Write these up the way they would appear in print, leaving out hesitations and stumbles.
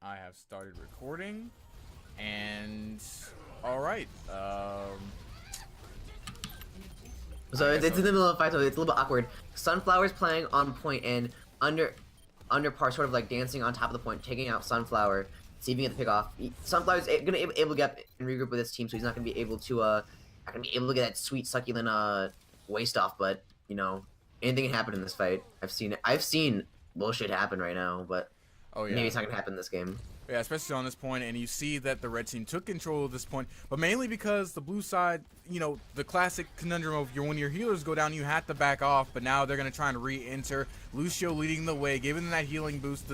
I have started recording, and all right. So I it's guess in the middle of a fight, so it's a little bit awkward. Sunflower's playing on point and under par, sort of like dancing on top of the point, taking out Sunflower, see if he can get the pick off. Sunflower's gonna able to get up and regroup with his team, so he's not gonna be able to get that sweet succulent waste off. But you know, anything can happen in this fight. I've seen bullshit happen right now, but Oh maybe yeah. it's not gonna happen in this game. Yeah, especially on this point, and you see that the red team took control of this point, but mainly because the blue side, the classic conundrum of when your healers go down, you have to back off, but now they're going to try and re-enter. Lucio leading the way, giving them that healing boost.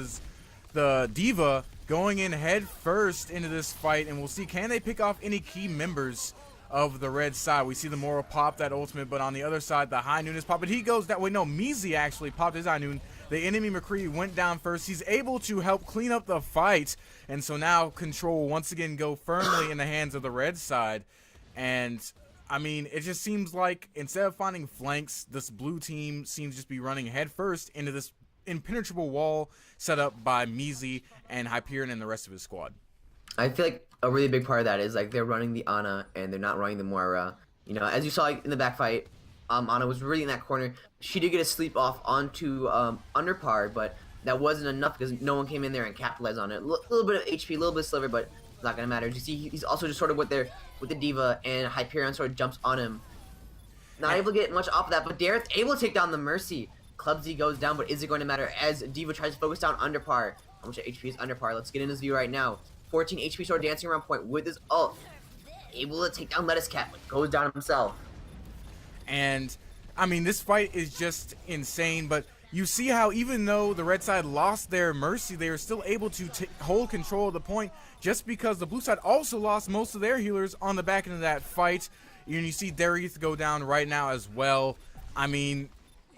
The Diva going in head first into this fight, and we'll see, can they pick off any key members of the red side? We see the Mora pop that ultimate, but on the other side, the High Noon is popping. He goes that way. No, Mizi actually popped his High Noon. The enemy McCree went down first. He's able to help clean up the fight, and so now control once again go firmly in the hands of the red side. And I mean, it just seems like instead of finding flanks, this blue team seems to just be running head first into this impenetrable wall set up by Mizi and Hyperion and the rest of his squad. I feel like a really big part of that is like they're running the Ana and they're not running the Moira. You know, as you saw like, in the back fight, Ana was really in that corner. She did get a sleep off onto under par, but that wasn't enough because no one came in there and capitalized on it. A little bit of HP, a little bit of sliver, but it's not gonna matter. As you see, he's also just sort of with the Diva, and Hyperion sort of jumps on him. Not able to get much off of that, but Dareth able to take down the Mercy. Clubsy goes down, but is it going to matter as Diva tries to focus down under par? How much HP is under par? Let's get in his view right now. 14 HP, sort of dancing around point with his ult. Able to take down Lettuce Cat, but goes down himself. And I mean, this fight is just insane, but you see how even though the red side lost their Mercy, they were still able to hold control of the point just because the blue side also lost most of their healers on the back end of that fight. And you see Dareth go down right now as well. I mean,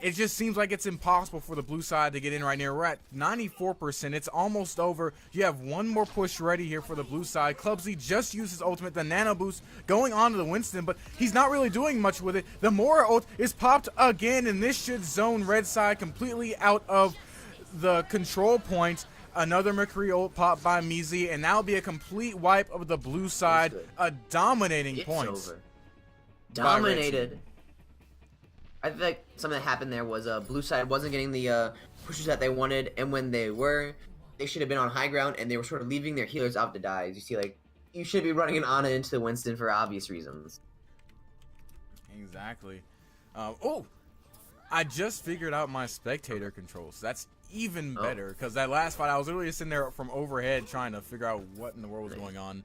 it just seems like it's impossible for the blue side to get in right now. We're at 94%. It's almost over. You have one more push ready here for the blue side. Clubsy just used his ultimate, the nano boost, going on to the Winston, but he's not really doing much with it. The Mora ult is popped again, and this should zone red side completely out of the control point. Another McCree ult popped by Mizi, and that'll be a complete wipe of the blue side. A dominating point. Over. Dominated. I feel like something that happened there was blue side wasn't getting the pushes that they wanted, and when they were, they should have been on high ground, and they were sort of leaving their healers out to die. As you see, like, you should be running an Ana into the Winston for obvious reasons. Exactly. Oh, I just figured out my spectator controls. That's even better, because that last fight, I was literally sitting there from overhead trying to figure out what in the world was going on.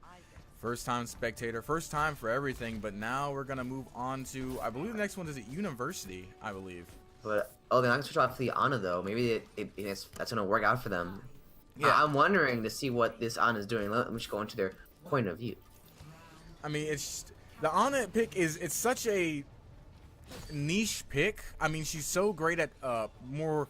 First time spectator, first time for everything, but now we're going to move on to, I believe the next one is at University, I believe. But, oh, they're not going to switch off the Ana, though. Maybe that's going to work out for them. Yeah. I'm wondering to see what this Ana is doing. Let me just go into their point of view. I mean, it's the Ana pick it's such a niche pick. I mean, she's so great at more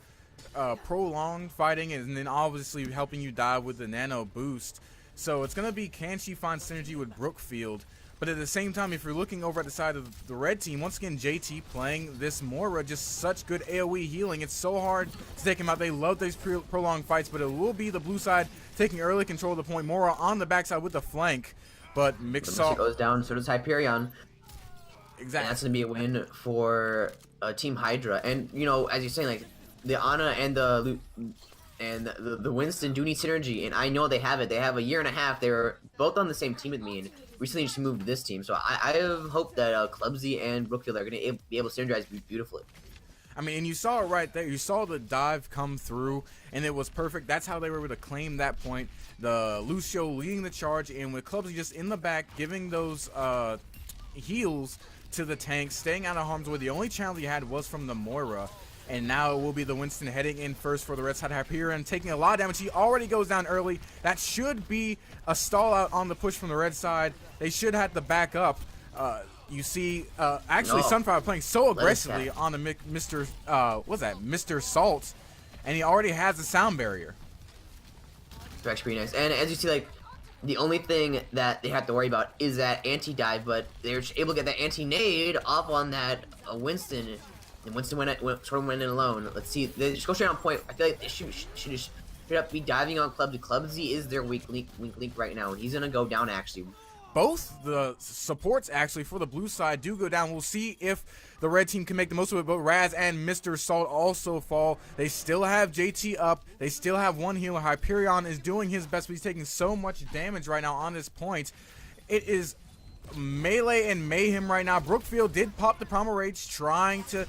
prolonged fighting, and then obviously helping you die with the nano boost. So it's going to be, can she find synergy with Brookfield? But at the same time, if you're looking over at the side of the red team, once again, JT playing this Mora, just such good AoE healing. It's so hard to take him out. They love these prolonged fights, but it will be the blue side taking early control of the point. Mora on the backside with the flank, but Mixalt goes down, so does Hyperion. Exactly. And that's going to be a win for Team Hydra. And, you know, as you're saying, like, the Ana and the Winston do need synergy, and I know they have it. They have a year and a half. They were both on the same team with me, and recently just moved to this team. So I have hope that Clubsy and Brookfield are going to be able to synergize beautifully. I mean, and you saw it right there. You saw the dive come through, and it was perfect. That's how they were able to claim that point. The Lucio leading the charge, and with Clubsy just in the back, giving those heals to the tank, staying out of harm's way. The only challenge he had was from the Moira. And now it will be the Winston heading in first for the red side. Hyperion taking a lot of damage. He already goes down early. That should be a stall out on the push from the red side. They should have to back up. You see, actually, Sunflower playing so aggressively on the Mr. Salt, and he already has a sound barrier. It's actually pretty nice. And as you see, like, the only thing that they have to worry about is that anti-dive, but they're able to get that anti-nade off on that Winston. And Winston sort of went in alone. Let's see. They just go straight on point. I feel like they should just straight up be diving on Clubzy. Clubzy is their weak link right now, and he's gonna go down actually. Both the supports actually for the blue side do go down. We'll see if the red team can make the most of it, but Raz and Mr. Salt also fall. They still have JT up. They still have one healer. Hyperion is doing his best, but he's taking so much damage right now on this point. It is melee and mayhem right now. Brookfield did pop the Primal Rage, trying to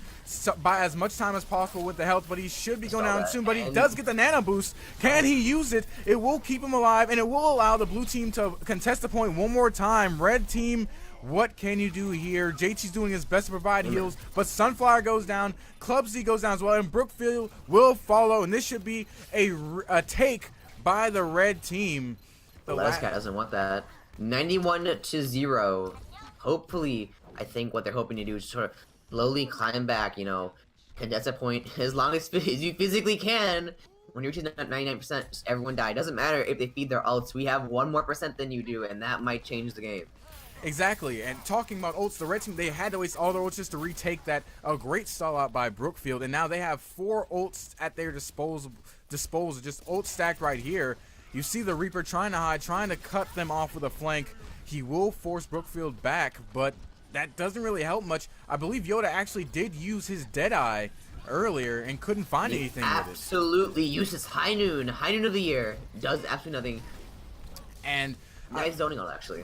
buy as much time as possible with the health, but he should be going down soon. But he does get the nano boost. Can he use it? It will keep him alive, and it will allow the blue team to contest the point one more time. Red team, what can you do here? JT's doing his best to provide heals, but Sunflower goes down, Clubzy goes down as well, and Brookfield will follow, and this should be a take by the red team. The last cat doesn't want that. 91-0. Hopefully, I think what they're hoping to do is sort of slowly climb back, you know, contest a point as long as you physically can. When you're reaching that 99%, just everyone die. It doesn't matter if they feed their ults. We have 1% more than you do, and that might change the game. Exactly, and talking about ults, the red team, they had to waste all their ults just to retake that. A great stall out by Brookfield, and now they have 4 ults at their disposal, just ult stacked right here. You see the Reaper trying to hide, trying to cut them off with a flank. He will force Brookfield back, but that doesn't really help much. I believe Yoda actually did use his Deadeye earlier and couldn't find anything with it. Absolutely uses High Noon of the year. Does absolutely nothing. And nice zoning ult, actually.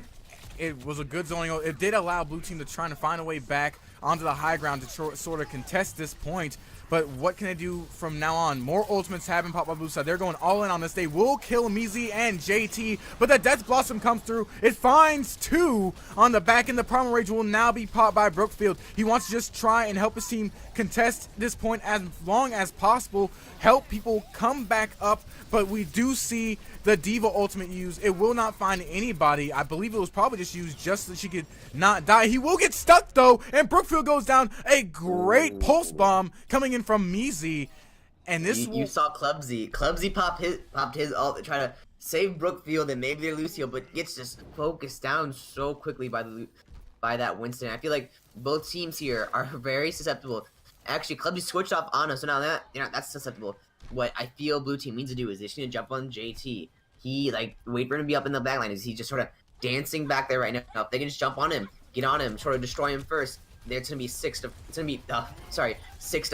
It was a good zoning ult. It did allow blue team to try to find a way back onto the high ground to sort of contest this point. But what can they do from now on? More ultimates have been popped by blue side. They're going all in on this. They will kill Mizi and JT, but the Death Blossom comes through. It finds 2 on the back, and the Primal Rage will now be popped by Brookfield. He wants to just try and help his team contest this point as long as possible, help people come back up, but we do see the Diva ultimate used. It will not find anybody. I believe it was probably just used just so she could not die. He will get stuck though, and Brookfield goes down. A great pulse bomb coming in from Mizi, and this you saw Clubzy. Clubzy popped his ult to try to save Brookfield and maybe their Lucio, but gets just focused down so quickly by that Winston. I feel like both teams here are very susceptible. Actually, Clubzy switched off Ana, so now that's susceptible. What I feel blue team needs to do is they just need to jump on JT. He wait for him to be up in the backline. Is he just sort of dancing back there right now? If they can just jump on him, get on him, sort of destroy him first. It's gonna be 6 to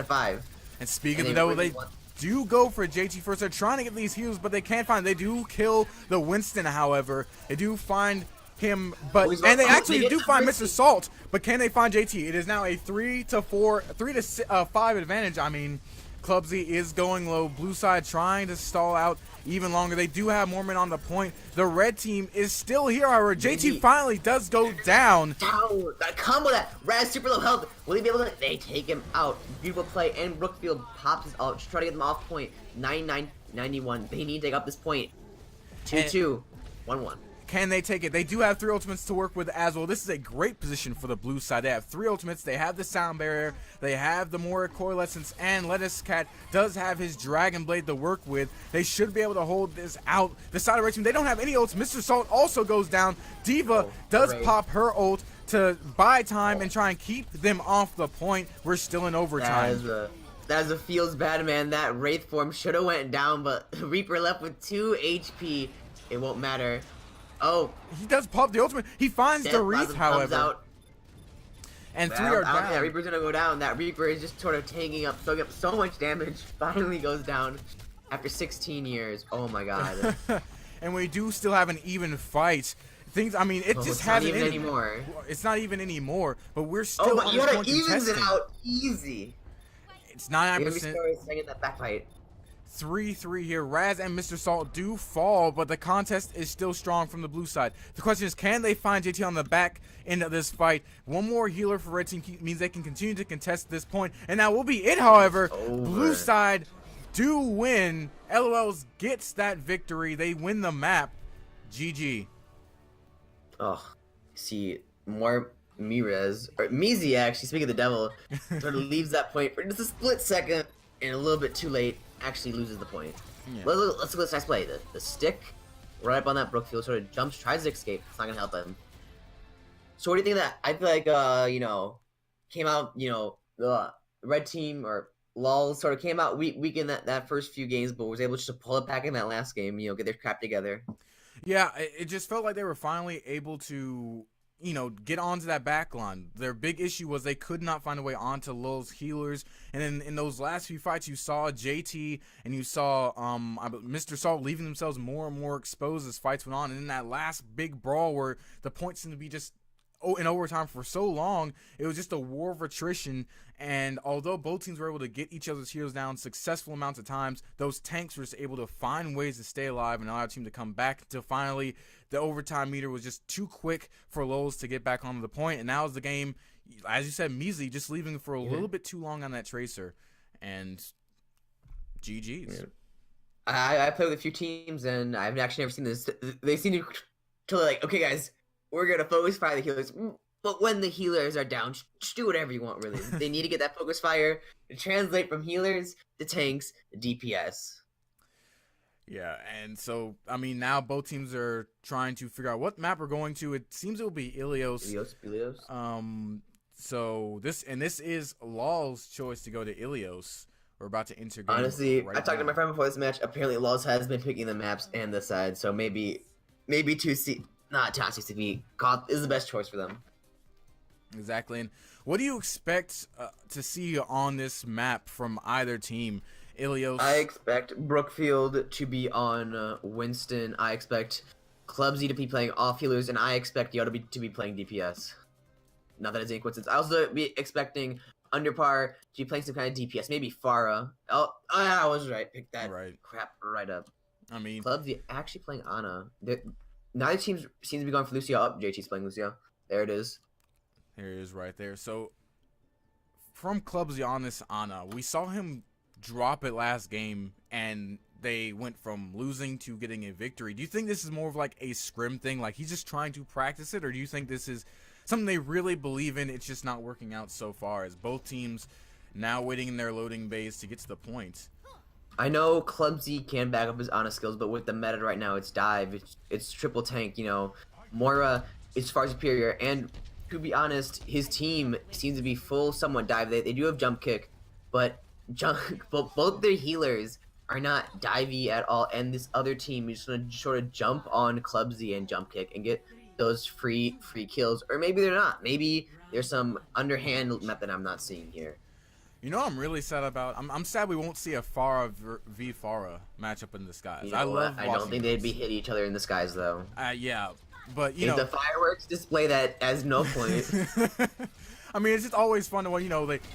5. And speaking of the devil, they do go for JT first. They're trying to get these heals, but they can't find. They do kill the Winston, however. They do find him, but and they actually do find Mr. Salt. But can they find JT? It is now a 3 to 5 advantage. I mean, Clubzy is going low. Blue side trying to stall out even longer. They do have more men on the point. The red team is still here, however. JT finally does go down. Gotta combo that. Raz super low health. Will he be able to? They take him out. Beautiful play. And Brookfield pops his ult. Just try to get them off point. 99-91. They need to take up this point. 2-2. 1-1. Can they take it? They do have 3 ultimates to work with as well. This is a great position for the blue side. They have 3 ultimates. They have the sound barrier. They have the more coalescence, and Lettuce Cat does have his Dragon Blade to work with. They should be able to hold this out. The side of red team, they don't have any ults. Mr. Salt also goes down. Diva does pop her ult to buy time and try and keep them off the point. We're still in overtime. That feels bad, man. That Wraith form should have went down, but Reaper left with 2 HP. It won't matter. Oh, he does pop the ultimate. He finds the Wreath, however. And 3 are down. That Reaper's gonna go down. That Reaper is just sort of soaking up so much damage. Finally goes down after 16 years. Oh my god. And we do still have an even fight. Things, I mean, it just hasn't even anymore. It's not even anymore. But we're still. But you gotta evens it out easy. It's 99%. Second that backfight. 3-3 here. Raz and Mr. Salt do fall, but the contest is still strong from the blue side. The question is, can they find JT on the back end of this fight? One more healer for red team means they can continue to contest this point, and that will be it. However, blue side do win. LOLs gets that victory. They win the map. GG. Oh, see more Mizi actually. Speaking of the devil, sort of leaves that point for just a split second, and a little bit too late. Actually loses the point. Yeah. Let's look at this nice play. The stick right up on that Brookfield sort of jumps, tries to escape. It's not gonna help him. So what do you think of that? I feel like came out, the red team or LOL sort of came out weak in that first few games, but was able just to pull it back in that last game. Get their crap together. Yeah, it just felt like they were finally able to, get onto that back line. Their big issue was they could not find a way onto Lil's healers. And then in those last few fights, you saw JT and you saw Mr. Salt leaving themselves more and more exposed as fights went on. And in that last big brawl where the points seemed to be just in overtime for so long, it was just a war of attrition. And although both teams were able to get each other's heroes down successful amounts of times, those tanks were just able to find ways to stay alive and allow the team to come back until finally the overtime meter was just too quick for Lowe's to get back onto the point. And now is the game, as you said, measly, just leaving for a little bit too long on that tracer. And GG's. Yeah. I played with a few teams, and I've actually never seen this. They seem to like, okay, guys, we're going to focus fire the healers. But when the healers are down, just do whatever you want, really. They need to get that focus fire to translate from healers to tanks to DPS. Yeah, and so, I mean, now both teams are trying to figure out what map we're going to. It seems it will be Ilios. So, this is LOL's choice to go to Ilios. We're about to enter game. Honestly, I talked to my friend before this match. Apparently, LOL's has been picking the maps and the side, so maybe 2C, not Toxic CP, is the best choice for them. Exactly. And what do you expect to see on this map from either team? Ilios. I expect Brookfield to be on Winston. I expect Clubsy to be playing off healers, and I expect Yoda to be playing DPS. Not that it's any coincidence. I also be expecting Underpar to be playing some kind of DPS, maybe Farah. Oh, I was right. Pick that crap right up. I mean, Clubsy actually playing Ana. Neither team seems to be going for Lucio. Up, JT's playing Lucio. There it is. There it is right there. So, from Clubsy on this Ana, we saw him drop it last game, and they went from losing to getting a victory. Do you think this is more of like a scrim thing, like he's just trying to practice it, or do you think this is something they really believe in? It's just not working out so far, as both teams now waiting in their loading bays to get to the point. I know Clumsy can back up his Ana skills, but with the meta right now, it's dive, it's triple tank. Moira is far superior, and to be honest, his team seems to be full somewhat dive. They do have jump kick, but both their healers are not divey at all, and this other team is going to sort of jump on Clubsy and jump kick and get those free kills. Or maybe they're not. Maybe there's some underhand method I'm not seeing here. I'm really sad about. I'm sad we won't see a Farah v Farah matchup in the skies. I don't think they'd be hit each other in the skies though. Yeah, but if the fireworks display that as no point. I mean, it's just always fun to when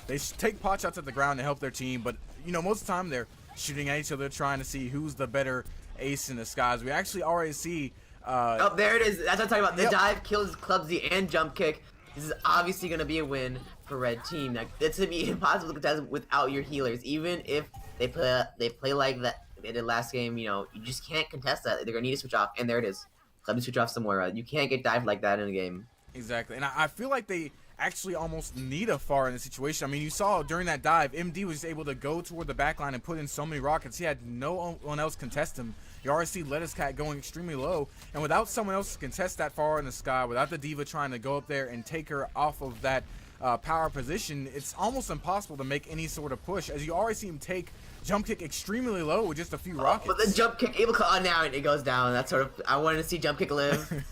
they take pot shots at the ground to help their team, but most of the time they're shooting at each other, trying to see who's the better ace in the skies. We actually already see. Oh, there it is. That's what I'm talking about. The dive kills Clubsy and jump kick. This is obviously gonna be a win for red team. Like, it's gonna be impossible to contest without your healers. Even if they play like that they did last game, you just can't contest that. They're gonna need to switch off, and there it is. Clubsy switch off somewhere. You can't get dived like that in a game. Exactly, and I feel like they actually almost need a Farah in this situation. I mean, you saw during that dive, MD was able to go toward the back line and put in so many rockets. He had no one else contest him. You already see Lettuce Cat going extremely low, and without someone else to contest that far in the sky, without the D.Va trying to go up there and take her off of that power position, it's almost impossible to make any sort of push, as you already see him take jump kick extremely low with just a few rockets. But the jump kick able to now and it goes down. That's sort of, I wanted to see jump kick live.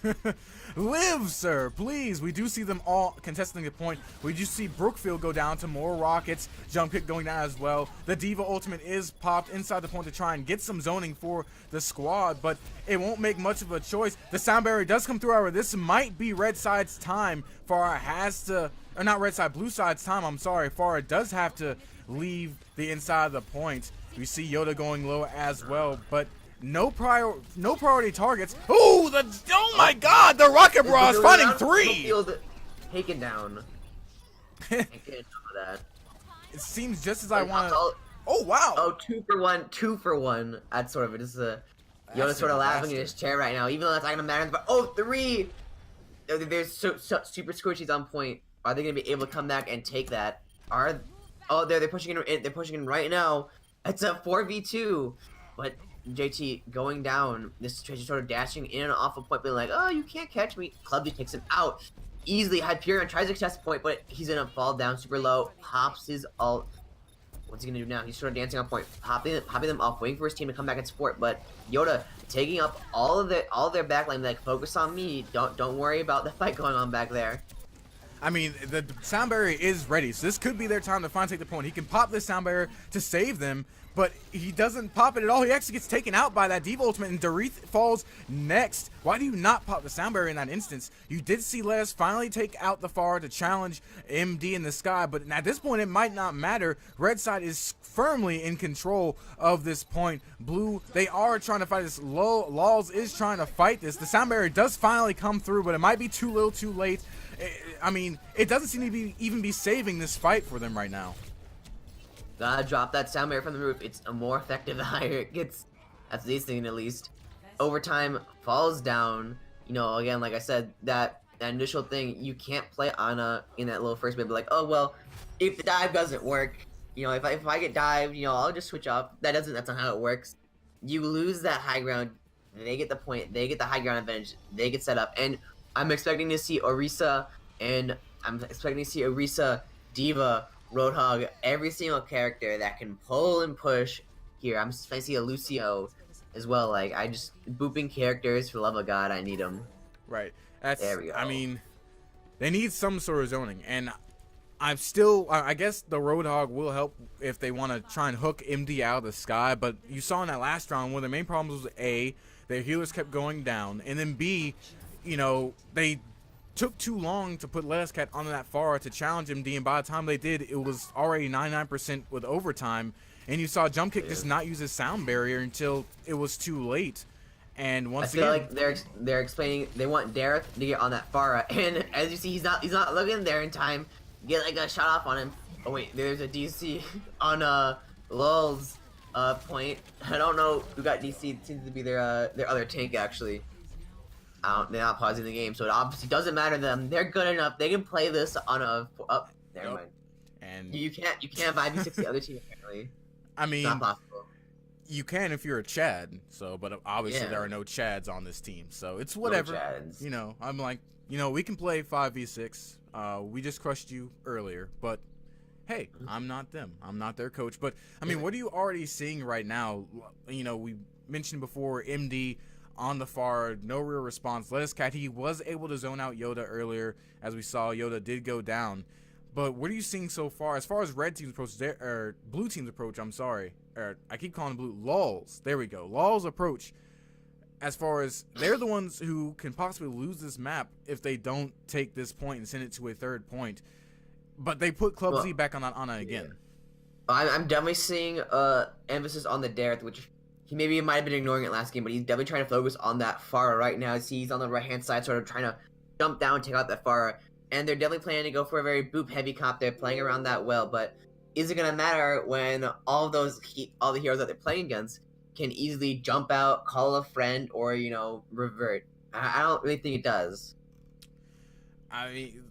Live, sir, please. We do see them all contesting the point. We do see Brookfield go down to more rockets, jump kick going down as well. The D.Va ultimate is popped inside the point to try and get some zoning for the squad, but it won't make much of a choice. The sound barrier does come through, however. This might be red side's time. Farah has to, or not red side, blue side's time, I'm sorry. Farah does have to leave the inside of the point. We see Yoda going low as well, but no priority targets. Oh my God! The Rocket Bra is finding three. Taken down. I can't do that. It seems just as I want. Oh wow! Oh, 2 for 1. That's sort of it. This is Yoda's sort of laughing in his chair right now, even though that's not gonna matter. But oh, 3. There's super squishies on point. Are they gonna be able to come back and take that? They're pushing in. They're pushing in right now. It's a 4v2, but JT going down. This situation sort of dashing in and off a point, being like, "Oh, you can't catch me." Clubsy takes him out easily. Hyperion tries to contest the point, but he's gonna fall down super low. Pops his ult. What's he gonna do now? He's sort of dancing on point, popping them off, waiting for his team to come back and support. But Yoda taking up all of their backline, like focus on me. Don't worry about the fight going on back there. I mean, the sound barrier is ready, so this could be their time to finally take the point. He can pop this sound barrier to save them, but he doesn't pop it at all. He actually gets taken out by that Diva ultimate, and Darith falls next. Why do you not pop the sound barrier in that instance? You did see Les finally take out the Pharah to challenge MD in the sky, but at this point, it might not matter. Red side is firmly in control of this point. Blue, they are trying to fight this. Laws is trying to fight this. The sound barrier does finally come through, but it might be too little too late. I mean, it doesn't seem to even be saving this fight for them right now. Gotta drop that sound barrier from the roof. It's more effective the higher it gets. That's the thing, at least. Overtime falls down. You know, again, like I said, that initial thing, you can't play Ana in that little first bit. But like, oh well, if the dive doesn't work, you know, if I get dived, you know, I'll just switch up. That's not how it works. You lose that high ground. They get the point. They get the high ground advantage. They get set up, and I'm expecting to see Orisa, Diva, Roadhog, every single character that can pull and push here. I'm expecting to see a Lucio as well. Like, booping characters, for the love of God, I need them. Right. There we go. I mean, they need some sort of zoning, and I guess the Roadhog will help if they want to try and hook MD out of the sky, but you saw in that last round, one of the main problems was A, their healers kept going down, and then B, you know, they took too long to put Lettucecat onto that Pharah to challenge MD, and by the time they did, it was already 99% with overtime, and you saw Jump Kick just not use his sound barrier until it was too late. And once again, I feel like they're explaining they want Dareth to get on that Pharah, and as you see, he's not looking there in time. Get like a shot off on him. Oh wait, there's a DC on Lul's point. I don't know who got DC. It seems to be their other tank actually. They're not pausing the game, so it obviously doesn't matter to them. They're good enough. They can play this on a. Oh, never mind. And you can't 5v6 the other team apparently. I mean, it's not possible. You can if you're a Chad. So, but obviously there are no Chads on this team, so it's whatever. No Chads. You know, I'm like, you know, we can play 5v6. We just crushed you earlier, but hey, I'm not them. I'm not their coach. But I mean, what are you already seeing right now? You know, we mentioned before MD on the far, no real response. Lettucecat, he was able to zone out Yoda earlier, as we saw. Yoda did go down. But what are you seeing so far? As far as red team's approach, or blue team's approach, I'm sorry. Or I keep calling blue. Lul's. There we go. Lul's approach. As far as they're the ones who can possibly lose this map if they don't take this point and send it to a third point. But they put Club Z back on Ana again. Yeah. I'm definitely seeing emphasis on the Dareth, which he might have been ignoring it last game, but he's definitely trying to focus on that Pharah right now. See, he's on the right-hand side, sort of trying to jump down and take out that Pharah. And they're definitely planning to go for a very boop-heavy comp. They're playing around that well, but is it going to matter when all the heroes that they're playing against can easily jump out, call a friend, or, you know, revert? I don't really think it does. I mean,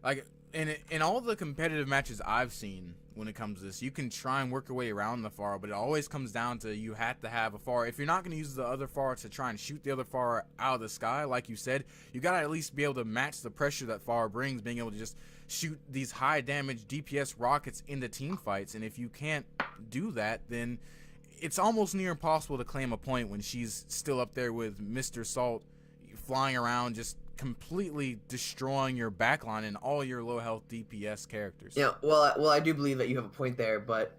like, in all the competitive matches I've seen, when it comes to this, you can try and work your way around the Pharah, but it always comes down to you have to have a Pharah. If you're not going to use the other Pharah to try and shoot the other Pharah out of the sky, like you said, you got to at least be able to match the pressure that Pharah brings, being able to just shoot these high damage DPS rockets into team fights. And if you can't do that, then it's almost near impossible to claim a point when she's still up there with Mr. Salt flying around, just completely destroying your backline and all your low health DPS characters. Yeah, well, I do believe that you have a point there, but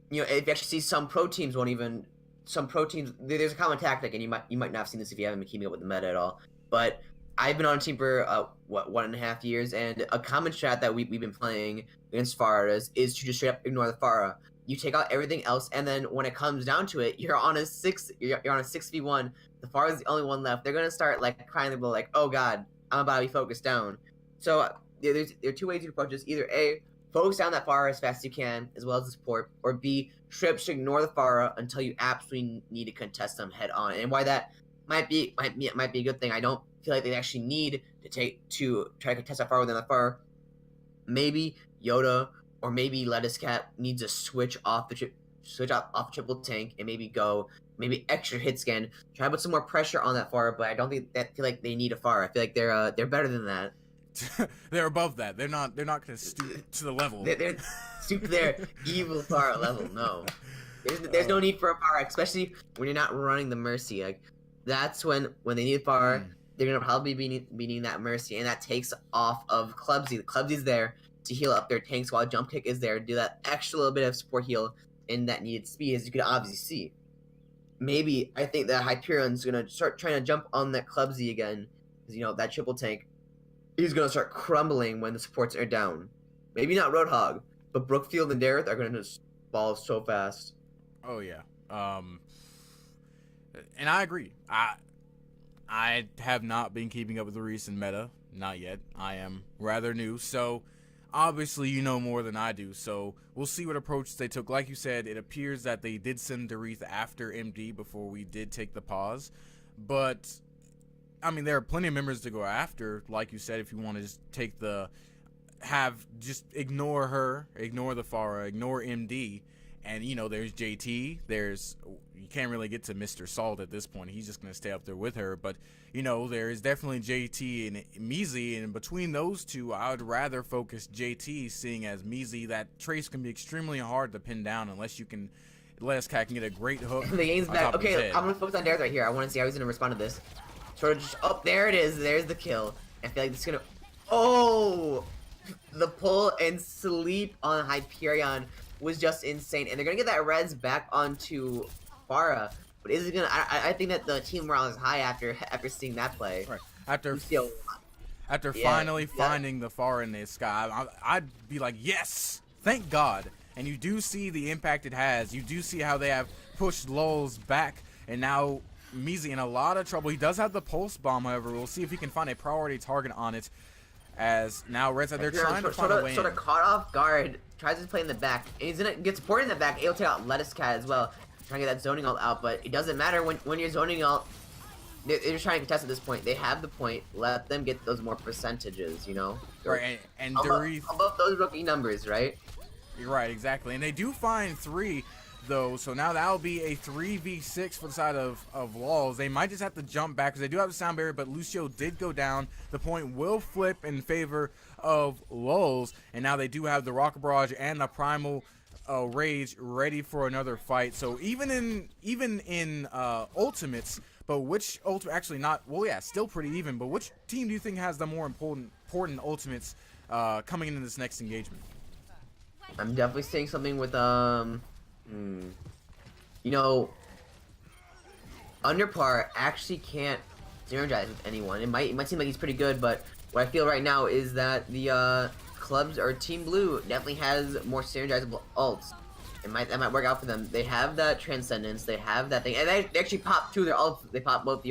you know, if you actually see some pro teams there's a common tactic, and you might not have seen this if you haven't been keeping up with the meta at all. But I've been on a team for 1.5 years, and a common strat that we've been playing against Pharah is to just straight up ignore the Pharah. You take out everything else, and then when it comes down to it, you're on a 6v1. The Pharah is the only one left. They're gonna start like crying, they'll be like, "Oh God, I'm about to be focused down." So there are two ways you approach this: either A, focus down that Pharah as fast as you can, as well as the support, or B, straight up ignore the Pharah until you absolutely need to contest them head on. And why that might be a good thing. I don't feel like they actually need to try to contest that Pharah within the Pharah. Maybe Yoda or maybe Lettucecat needs to switch off the triple tank and maybe extra hit scan, try to put some more pressure on that Pharah, but I don't feel like they need a Pharah. I feel like they're better than that. They're above that. They're not going to stoop to the level. They're stoop to their evil Pharah level. No, there's no need for a Pharah, especially when you're not running the Mercy. Like that's when they need Pharah, they're gonna probably be needing that Mercy, and that takes off of Clubsy. Clubsy's there to heal up their tanks, while Jump Kick is there to do that extra little bit of support heal in that needed speed, as you could obviously see. Maybe I think that Hyperion's gonna start trying to jump on that Clubsy again, because that triple tank. He's gonna start crumbling when the supports are down. Maybe not Roadhog, but Brookfield and Dareth are gonna just fall so fast. Oh yeah, and I agree. I have not been keeping up with the recent meta, not yet. I am rather new, so obviously you know more than I do. So we'll see what approach they took. Like you said, it appears that they did send Dareth after MD before we did take the pause, but. I mean, there are plenty of members to go after, like you said, if you want to just take just ignore her, ignore the Pharah, ignore MD, and, there's JT, you can't really get to Mr. Salt at this point, he's just going to stay up there with her, but, there is definitely JT and Measy, and between those two, I would rather focus JT, seeing as Measy, that Trace can be extremely hard to pin down unless Cat can get a great hook. The game's back. Okay, I'm going to focus on Dareth right here. I want to see how he's going to respond to this. Sort of just, there it is. There's the kill. I feel like this is gonna. Oh, the pull and sleep on Hyperion was just insane, and they're gonna get that res back onto Pharah. But is it gonna? I think that the team morale is high after seeing that play. Right. After finally finding the Pharah in the sky, I'd be like, yes, thank God. And you do see the impact it has. You do see how they have pushed Lulz back, and now. Measy in a lot of trouble. He does have the pulse bomb, however. We'll see if he can find a priority target on it. As now Red Side, they're trying to find a way in. Sort of caught off guard, tries to play in the back. And he's gonna get supported in the back. He'll take out Lettuce Cat as well, trying to get that zoning ult out. But it doesn't matter when you're zoning ult. They're just trying to contest at this point. They have the point. Let them get those more percentages. Right, and Dareth above those rookie numbers, right? You're right, exactly. And they do find 3. Though, so now that'll be a 3v6 for the side of Lulz. They might just have to jump back because they do have the sound barrier, but Lucio did go down. The point will flip in favor of Lulz, and now they do have the Rocket Barrage and the Primal Rage ready for another fight. So even in Ultimates, but which ultimate actually not? Well, yeah, still pretty even. But which team do you think has the more important Ultimates coming into this next engagement? I'm definitely saying something with Underpar actually can't synergize with anyone. It might seem like he's pretty good, but what I feel right now is that the clubs or Team Blue definitely has more synergizable ults. That might work out for them. They have that Transcendence. They have that thing, and they actually pop 2 of their ults. They pop both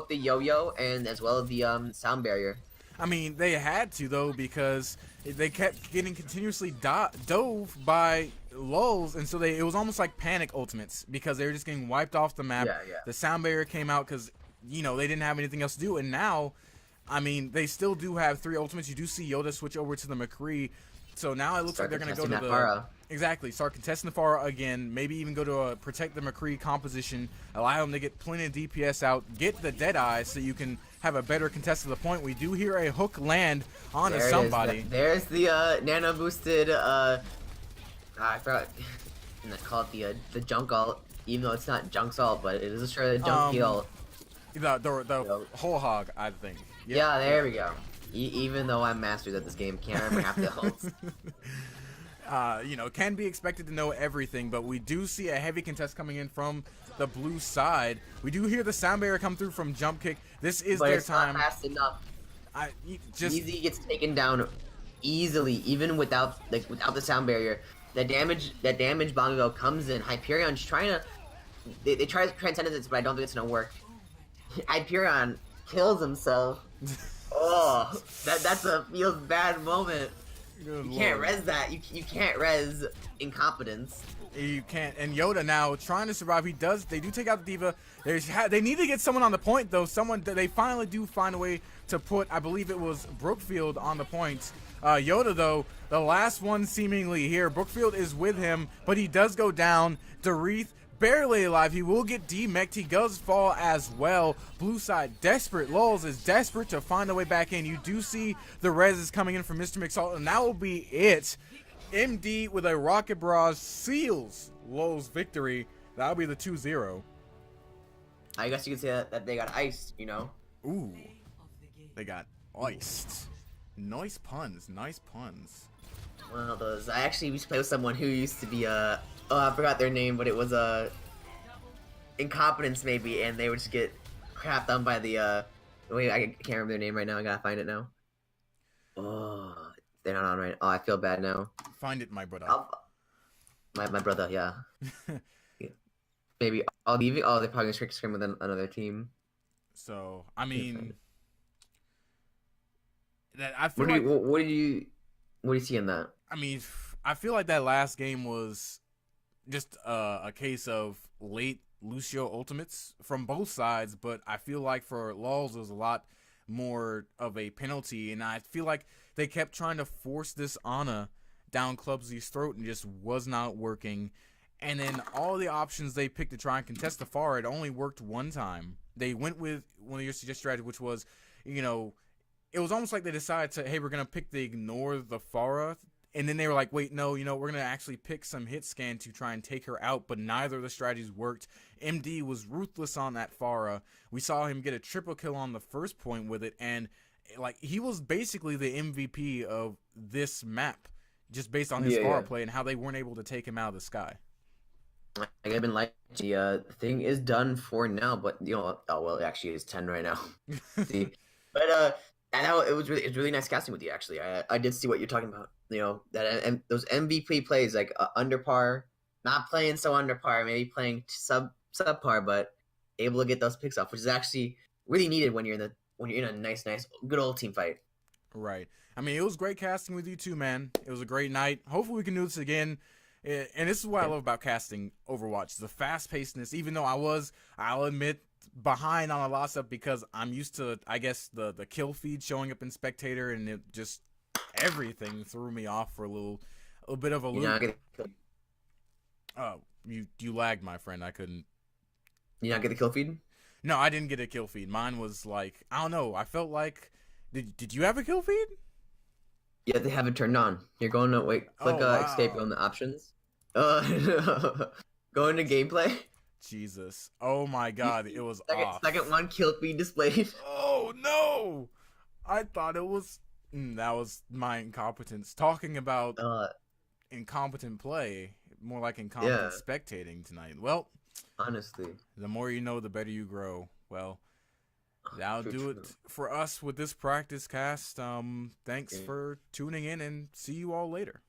the yo-yo and as well as the sound barrier. I mean, they had to, though, because they kept getting continuously dove by Lulz, and so it was almost like panic ultimates because they were just getting wiped off the map. Yeah. The sound barrier came out because, they didn't have anything else to do, and now, I mean, they still do have 3 ultimates. You do see Yoda switch over to the McCree, so now it looks like they're going to go to the... Pharah. Exactly, start contesting the Pharah again, maybe even go to a protect the McCree composition, allow them to get plenty of DPS out, get the Deadeye so you can have a better contest to the point. We do hear a hook land onto somebody. There's the nano boosted, I forgot, I call it the junk ult, even though it's not junk salt, but it is a sure junk heal. The whole hog, I think. Yep. Yeah, there we go. Even though I'm masters at this game, can't remember half the ults. Can be expected to know everything, but we do see a heavy contest coming in from the blue side. We do hear the sound barrier come through from Jump Kick. This is their time. Not fast enough. Easy gets taken down easily, even without the sound barrier. The damage Bongo comes in. Hyperion's trying to. They try to Transcendence, but I don't think it's gonna work. Hyperion kills himself. Oh, that's a feels bad moment. Good you can't Lord. res that. You can't res incompetence. You can't. And Yoda now trying to survive. They do take out the D.Va. They need to get someone on the point though. They finally do find a way to put. I believe it was Brookfield on the point. Yoda though, the last one seemingly here. Brookfield is with him, but he does go down. Dareth barely alive. He will get demeched. He does fall as well. Blue side desperate. Lulz is desperate to find a way back in. You do see the res is coming in from Mr. McSalt, and that will be it. MD with a rocket barrage seals Lulz victory. That'll be the 2-0. I guess you could say that they got iced, you know? Ooh, they got iced. Nice puns, nice puns. One of those. I actually used to play with someone who used to be oh, I forgot their name, but it was incompetence maybe, and they would just get crapped on by the wait, I can't remember their name right now. I gotta find it now. Oh, they're not on right. Oh, I feel bad now. Find it, my brother. My brother, yeah. Yeah. Maybe I'll leave it. Oh, they're probably gonna scrim with another team. So I mean, that I feel what do you see in that? I mean, I feel like that last game was just a case of late Lucio ultimates from both sides, but I feel like for Lulz it was a lot more of a penalty, and I feel like they kept trying to force this Ana down Clubsy's throat and just was not working. And then all the options they picked to try and contest the Pharah, it only worked one time. They went with one of your suggested strategies, which was, you know, it was almost like they decided to, hey, we're going to pick the ignore the Pharah. And then they were like, wait, no, you know, we're going to actually pick some hit scan to try and take her out. But neither of the strategies worked. MD was ruthless on that Pharah. We saw him get a triple kill on the first point with it. And, like, he was basically the MVP of this map, just based on his Pharah play and how they weren't able to take him out of the sky. I've been like, the thing is done for now, but, you know, oh, well, it actually is 10 right now. See? But, and it was really nice casting with you, actually. I did see what you're talking about. You know, that and those MVP plays, like under par, not playing so under par, maybe playing subpar, but able to get those picks off, which is actually really needed when you're in a nice good old team fight. Right. I mean, it was great casting with you too, man. It was a great night. Hopefully we can do this again. And this is what I love about casting Overwatch, the fast-pacedness. Even though I'll admit, behind on a lot of stuff because I'm used to, I guess, the kill feed showing up in Spectator, and it just everything threw me off for a little bit of a loop. Oh, you lagged, my friend. I couldn't. You not get the kill feed? No, I didn't get a kill feed. Mine was like, I don't know. I felt like, did you have a kill feed? Yeah, they have it turned on. You're going to click escape on the options. Go into gameplay. Jesus. Oh my God, it was off. Second one kill feed displayed. Oh no! I thought it was that was my incompetence. Talking about incompetent play, more like incompetent spectating tonight. Well, honestly, the more you know, the better you grow. Well, that'll do it for us with this practice cast. Thanks for tuning in, and see you all later.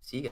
See ya.